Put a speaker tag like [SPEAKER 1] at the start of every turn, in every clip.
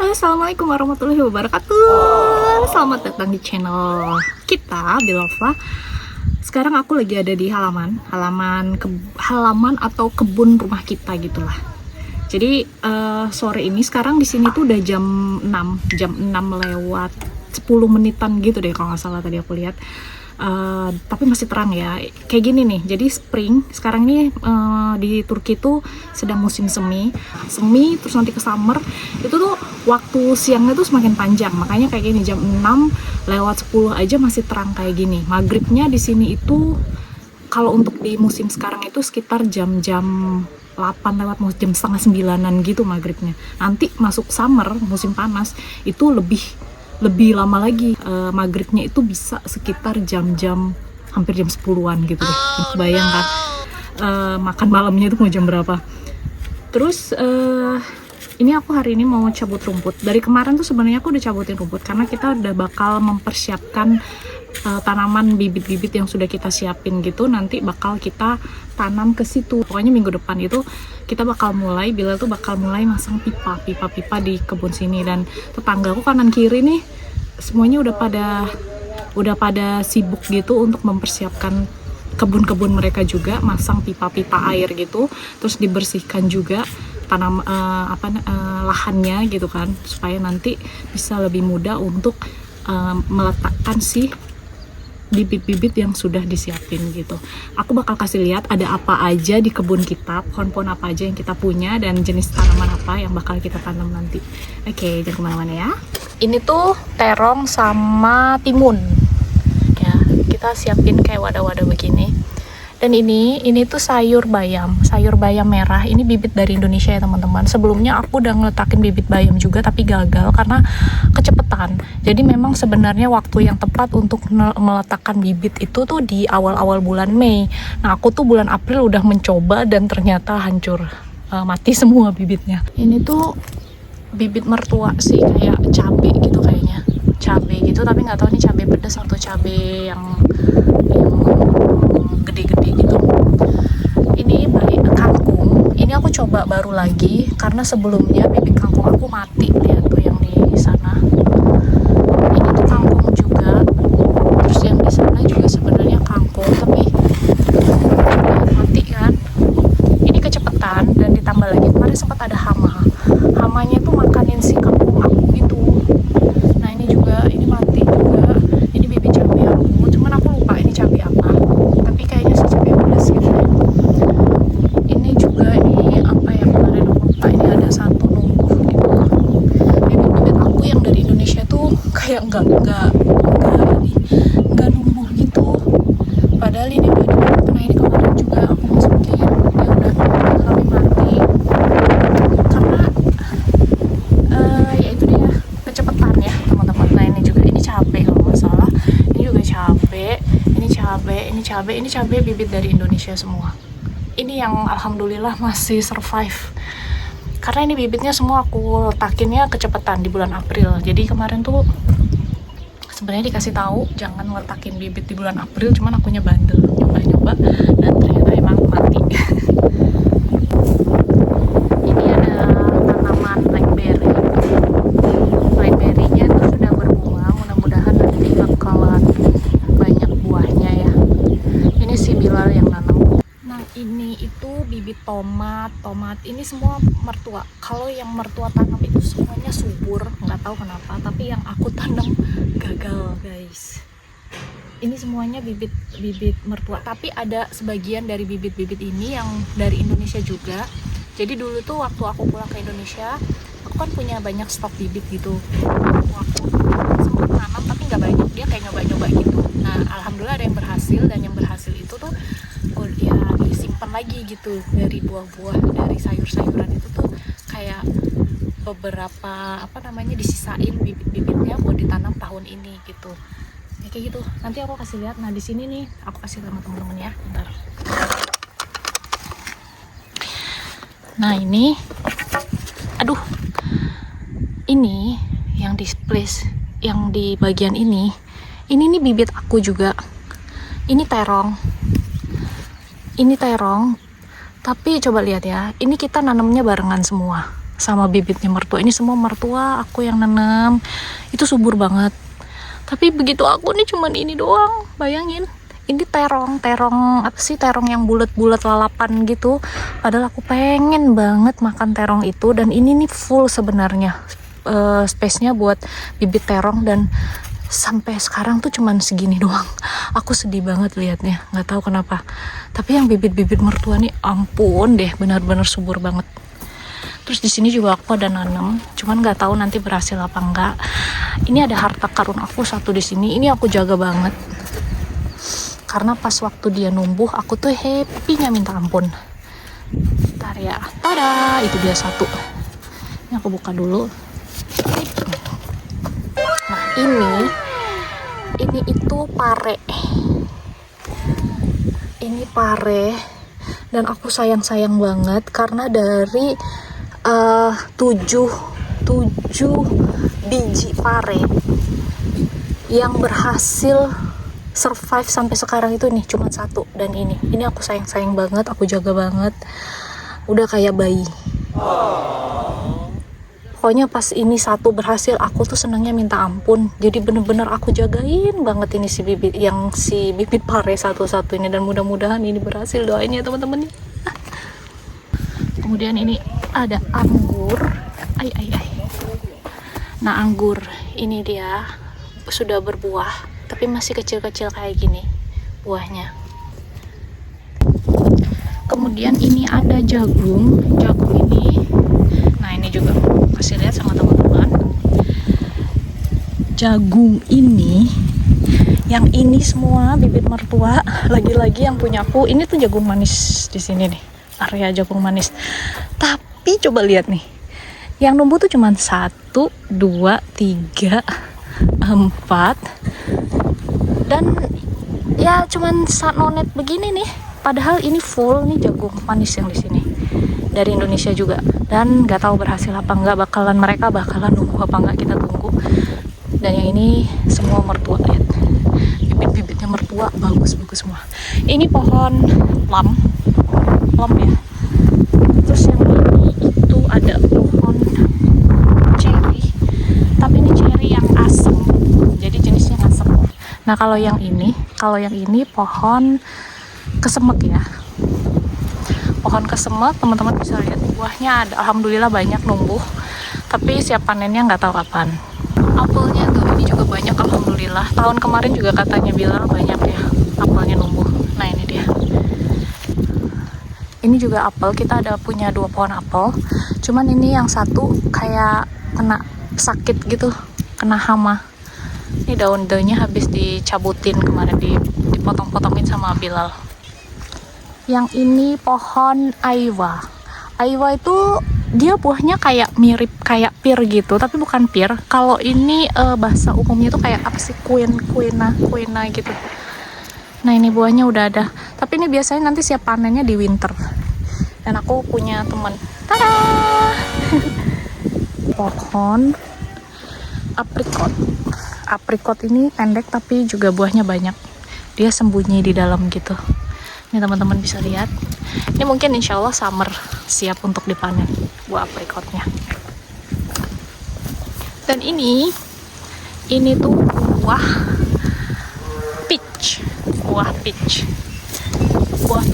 [SPEAKER 1] Halo, assalamualaikum warahmatullahi wabarakatuh. Selamat datang di channel kita, Bilova. Sekarang aku lagi ada di halaman atau kebun rumah kita gitulah. Jadi sore ini sekarang di sini tuh udah jam 6 lewat 10 menitan gitu deh kalau nggak salah tadi aku lihat. Tapi masih terang ya, kayak gini nih. Jadi spring sekarang ini di Turki tuh sedang musim semi, terus nanti ke summer itu tuh waktu siangnya tuh semakin panjang. Makanya kayak gini jam 6 lewat 10 aja masih terang kayak gini. Maghribnya di sini itu kalau untuk di musim sekarang itu sekitar jam-jam 8 lewat jam setengah 9-an gitu maghribnya. Nanti masuk summer, musim panas, itu lebih lama lagi. Maghribnya itu bisa sekitar jam-jam hampir jam 10-an gitu deh. Bayangkan makan malamnya itu mau jam berapa. Terus ini aku hari ini mau cabut rumput. Dari kemarin tuh sebenarnya aku udah cabutin rumput karena kita udah bakal mempersiapkan tanaman bibit-bibit yang sudah kita siapin gitu, nanti bakal kita tanam ke situ. Pokoknya minggu depan itu kita bakal mulai, Bilal tuh bakal mulai masang pipa di kebun sini. Dan tetanggaku kanan kiri nih semuanya udah pada sibuk gitu untuk mempersiapkan kebun-kebun mereka juga, masang pipa-pipa air gitu, terus dibersihkan juga lahannya gitu kan, supaya nanti bisa lebih mudah untuk meletakkan si bibit-bibit yang sudah disiapin gitu. Aku bakal kasih lihat ada apa aja di kebun kita, pohon-pohon apa aja yang kita punya, dan jenis tanaman apa yang bakal kita tanam nanti. Oke, jangan kemana-mana ya. Ini tuh terong sama timun. Ya, kita siapin kayak wadah-wadah begini. Dan ini tuh sayur bayam merah. Ini bibit dari Indonesia ya teman-teman. Sebelumnya aku udah ngeletakin bibit bayam juga tapi gagal karena kecepetan. Jadi memang sebenarnya waktu yang tepat untuk meletakkan bibit itu tuh di awal-awal bulan Mei. Nah, aku tuh bulan April udah mencoba dan ternyata hancur, mati semua bibitnya. Ini tuh bibit mertua sih, kayak cabai gitu kayaknya. Cabai gitu, tapi nggak tahu ini cabai pedas atau cabai yang gede-gede gitu. Ini kangkung. Ini aku coba baru lagi karena sebelumnya bibit kangkung aku mati. Lihat tuh yang di sana. Ini tuh kangkung juga. Terus yang di sana juga sebenarnya kangkung tapi mati kan. Ini kecepatan dan ditambah lagi kemarin sempat ada hama. Hamanya tuh makanin si kangkung aku gitu. Nah, ini juga ini mati juga. Ini bibit cabai aku. Cuman aku lupa ini cabai apa. Tapi kayaknya sih cabai pedas gitu ya. Ini juga ini apa yang kemarin aku lupa, ini ada satu numbuh gitu. Bibit-bibit aku yang dari Indonesia tuh kayak enggak numbuh gitu. Padahal ini udah dibuat. Nah, ini kemarin juga aku masukin, dia udah tapi mati. Karena ya itu dia kecepatan ya teman-teman. Nah, ini juga ini cabai kalau nggak salah. Ini juga cabai, ini cabai bibit dari Indonesia semua. Ini yang alhamdulillah masih survive. Karena ini bibitnya semua aku letakinnya kecepatan di bulan April. Jadi kemarin tuh sebenarnya dikasih tahu jangan letakin bibit di bulan April, cuman akunya bandel nyoba dan ternyata emang mati. Ini ada tanaman blackberry. Blackberry-nya itu sudah berbunga, mudah-mudahan nanti bakalan banyak buahnya ya. Ini si Bilal yang nanam. Nah, ini itu bibit tomat. Ini semua mertua. Kalau yang mertua tanam itu semuanya subur, nggak tahu kenapa. Tapi yang aku tanam gagal, guys. Ini semuanya bibit mertua. Tapi ada sebagian dari bibit-bibit ini yang dari Indonesia juga. Jadi dulu tuh waktu aku pulang ke Indonesia, aku kan punya banyak stok bibit gitu. Aku sempat tanam tapi nggak banyak, dia kayak nyoba-nyoba gitu. Nah, alhamdulillah ada yang berhasil, dan yang berhasil itu tuh ya disimpan lagi gitu. Dari buah-buah, dari sayur-sayuran itu tuh kayak beberapa disisain bibit-bibitnya buat ditanam tahun ini gitu. Ya kayak gitu. Nanti aku kasih lihat. Nah, di sini nih aku kasih sama teman-teman ya. Bentar. Nah, ini ini yang displace, yang di bagian ini nih bibit aku juga. Ini terong, tapi coba lihat ya, ini kita nanamnya barengan semua. sama bibitnya mertua. Ini semua mertua aku yang nanam. Itu subur banget. Tapi begitu aku nih cuman ini doang. Bayangin. Ini terong apa sih, terong yang bulat-bulat lalapan gitu. Padahal aku pengen banget makan terong itu, dan ini nih full sebenarnya space-nya buat bibit terong, dan sampai sekarang tuh cuman segini doang. Aku sedih banget liatnya, nggak tahu kenapa. Tapi yang bibit-bibit mertua nih ampun deh, benar-benar subur banget. Terus di sini juga aku ada nanam, cuman nggak tahu nanti berhasil apa enggak. Ini ada harta karun aku satu di sini. Ini aku jaga banget. Karena pas waktu dia numbuh, aku tuh happy-nya minta ampun. Bentar ya. Tada, itu dia satu. Ini aku buka dulu. Nah, ini itu pare. Ini pare. Dan aku sayang-sayang banget karena dari 7 biji pare yang berhasil survive sampai sekarang itu nih cuma satu, dan ini aku sayang banget, aku jaga banget, udah kayak bayi. Pokoknya pas ini satu berhasil, aku tuh senangnya minta ampun. Jadi bener-bener aku jagain banget ini si bibit pare satu-satu ini, dan mudah-mudahan ini berhasil, doain ya teman-teman. Kemudian ini ada anggur. Nah, anggur ini dia sudah berbuah, tapi masih kecil-kecil kayak gini buahnya. Kemudian ini ada jagung ini. Nah, ini juga kasih lihat sama teman-teman. Jagung ini, yang ini semua bibit mertua, lagi-lagi yang punya aku. Ini tuh jagung manis di sini nih, area jagung manis. Tapi coba lihat nih, yang numbuh tuh cuma 1, 2, 3, 4. Dan ya cuman nonet begini nih. Padahal ini full nih jagung manis yang di sini dari Indonesia juga. Dan nggak tahu berhasil apa enggak, mereka bakalan nunggu apa enggak, kita tunggu. Dan yang ini semua mertua, lihat. Bibit-bibitnya mertua bagus semua. Ini pohon plum ya. Terus yang ini itu ada pohon cherry. Tapi ini cherry yang asem. Jadi jenisnya asem. Nah, kalau yang ini pohon kesemek ya. Pohon kesemek, teman-teman bisa lihat buahnya ada, alhamdulillah banyak numbuh. Tapi siap panennya nggak tahu kapan. Apelnya tuh ini juga banyak, alhamdulillah. Tahun kemarin juga katanya bilang banyak ya apelnya numbuh. Nah, ini dia. Ini juga apel, kita ada punya 2 pohon apel. Cuman ini yang satu kayak kena sakit gitu, kena hama. Ini daun-daunnya habis dicabutin kemarin, dipotong-potongin sama Bilal. Yang ini pohon aiwa. Aiwa itu dia buahnya kayak mirip kayak pir gitu, tapi bukan pir. Kalau ini bahasa umumnya itu kayak apa sih, kuena gitu. Nah, ini buahnya udah ada. Tapi ini biasanya nanti siap panennya di winter. Dan aku punya teman. Tada! Pohon aprikot. Aprikot ini pendek tapi juga buahnya banyak. Dia sembunyi di dalam gitu. Ini teman-teman bisa lihat. Ini mungkin insya Allah summer siap untuk dipanen buah aprikotnya. Dan ini tuh buah peach. Buah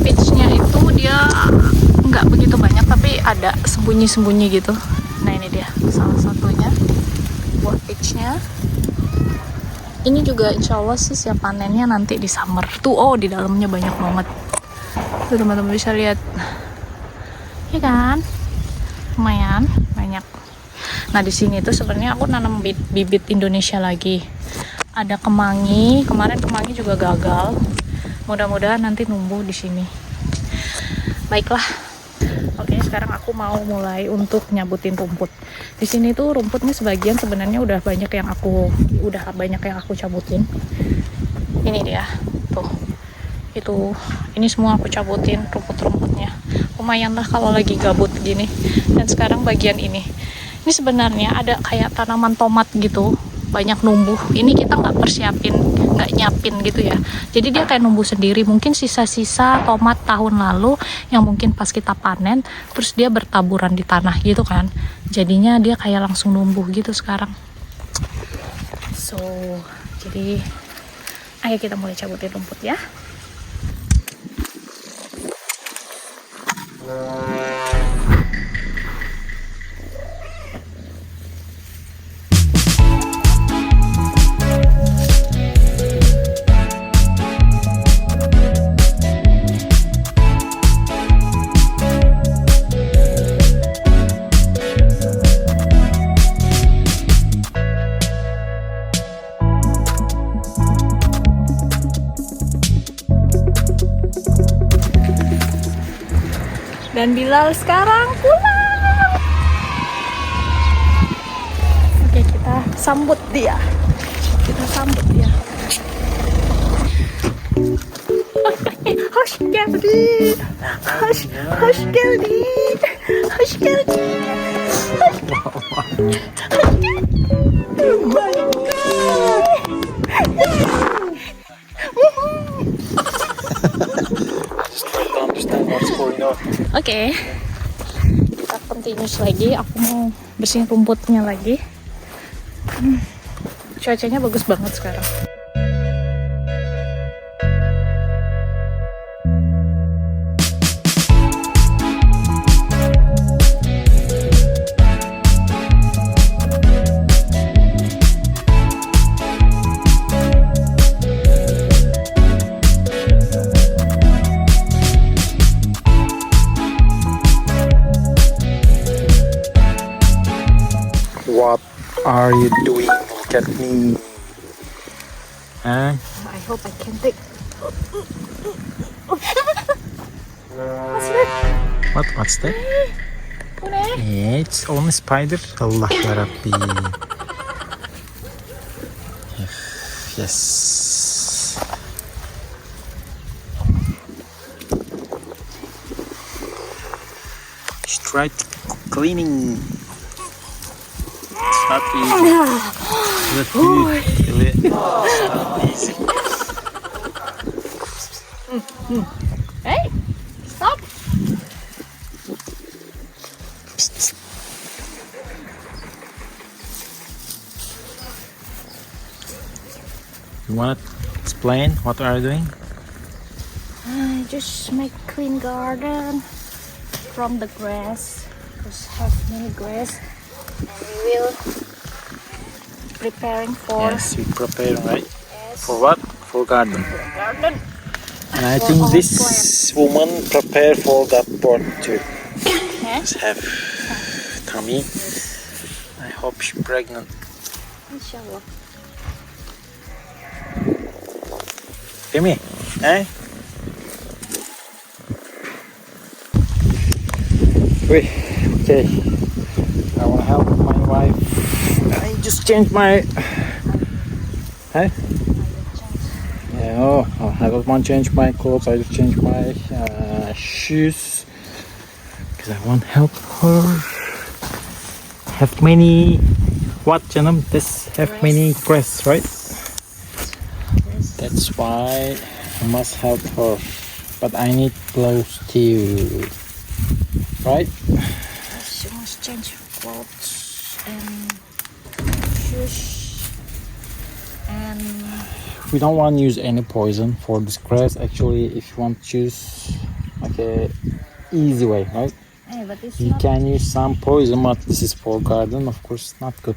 [SPEAKER 1] peachnya itu dia nggak begitu banyak, tapi ada sembunyi-sembunyi gitu. Nah, ini dia salah satunya buah peachnya. Ini juga insya Allah sih siap panennya nanti di summer. Tuh, di dalamnya banyak banget. Tuh teman-teman bisa lihat. Ya kan? Lumayan banyak. Nah, di sini tuh sebenarnya aku nanam bibit Indonesia lagi. Ada kemangi. Kemarin kemangi juga gagal. Mudah-mudahan nanti numbuh di sini. Baiklah. Oke, sekarang aku mau mulai untuk nyabutin rumput. Di sini tuh rumputnya sebagian sebenarnya udah banyak yang aku cabutin. Ini dia, tuh. Ini semua aku cabutin rumput-rumputnya. Lumayan lah kalau lagi gabut gini. Dan sekarang bagian ini sebenarnya ada kayak tanaman tomat gitu. banyak numbuh. Ini kita nggak persiapin, nggak nyiapin gitu ya. Jadi dia kayak numbuh sendiri. Mungkin sisa-sisa tomat tahun lalu yang mungkin pas kita panen, terus dia bertaburan di tanah gitu kan. Jadinya dia kayak langsung numbuh gitu sekarang. So, jadi ayo kita mulai cabutin rumput ya. Dan Bilal sekarang pulang. Oke, kita sambut dia. Hush, Gerdi. Hush, Gerdi. Hush, Gerdi. Oh my God. Oke, kita continuous lagi. Aku mau bersihin rumputnya lagi. Cuacanya bagus banget sekarang.
[SPEAKER 2] What are you doing? Look at me. Huh?
[SPEAKER 1] I hope I can take.
[SPEAKER 2] What's that? Yeah, it's only spider. Allah yarabbi. Yes. Just try cleaning. It's not easy. It's not easy.
[SPEAKER 1] Hey, stop.
[SPEAKER 2] You want to explain what are you doing?
[SPEAKER 1] I just make clean garden from the grass. Just have many grass. And we will preparing for
[SPEAKER 2] Yes, we prepare, right?
[SPEAKER 1] yes,
[SPEAKER 2] For what? For garden.
[SPEAKER 1] garden.
[SPEAKER 2] And I
[SPEAKER 1] For
[SPEAKER 2] think
[SPEAKER 1] our
[SPEAKER 2] this
[SPEAKER 1] plants.
[SPEAKER 2] woman prepare for that part too.
[SPEAKER 1] Yes,
[SPEAKER 2] Just have tummy. I hope she's pregnant.
[SPEAKER 1] inshallah.
[SPEAKER 2] Timmy, eh? Wait, okay. I want to help my wife. I just changed my. Hey? Yeah, I don't want to change my clothes. I just changed my shoes because I want to help her. Have many. What, Janam? This have many breasts, right? That's why I must help her. But I need clothes too. Right?
[SPEAKER 1] She must change clothes and shoes and
[SPEAKER 2] We don't want to use any poison for this grass. Actually, if you want to choose like a easy way, right?
[SPEAKER 1] hey, but it's
[SPEAKER 2] You
[SPEAKER 1] not
[SPEAKER 2] can use some poison, but this is for garden, of course, not good.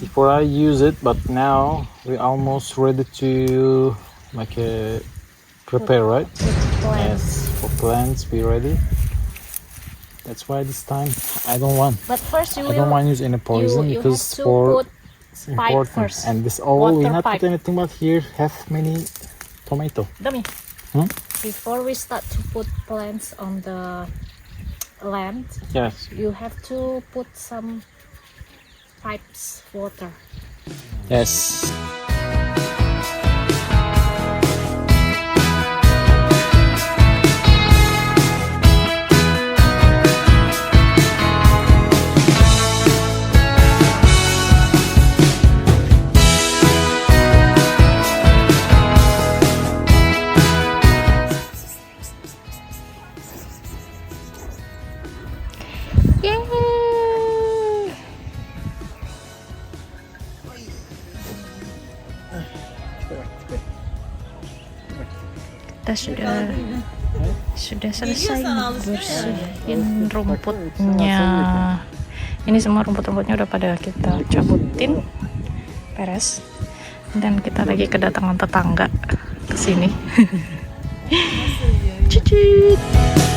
[SPEAKER 2] Before I use it, but now we're almost ready to like prepare, right?
[SPEAKER 1] plants.
[SPEAKER 2] Yes, for plants, we ready. That's why this time I don't want.
[SPEAKER 1] But first you
[SPEAKER 2] I don't
[SPEAKER 1] will
[SPEAKER 2] want to use any poison
[SPEAKER 1] you
[SPEAKER 2] because
[SPEAKER 1] have to
[SPEAKER 2] for
[SPEAKER 1] put
[SPEAKER 2] it's
[SPEAKER 1] pipe
[SPEAKER 2] important.
[SPEAKER 1] first.
[SPEAKER 2] And this all we
[SPEAKER 1] Water
[SPEAKER 2] not
[SPEAKER 1] pipe.
[SPEAKER 2] put anything, but here have many tomato.
[SPEAKER 1] Dummy.
[SPEAKER 2] Hmm?
[SPEAKER 1] Before we start to put plants on the land,
[SPEAKER 2] Yes.
[SPEAKER 1] you have to put some pipes water.
[SPEAKER 2] Yes.
[SPEAKER 1] kita sudah selesai bersihin rumputnya. Ini semua rumput-rumputnya udah pada kita cabutin, beres. Dan kita lagi kedatangan tetangga ke sini. Cucut.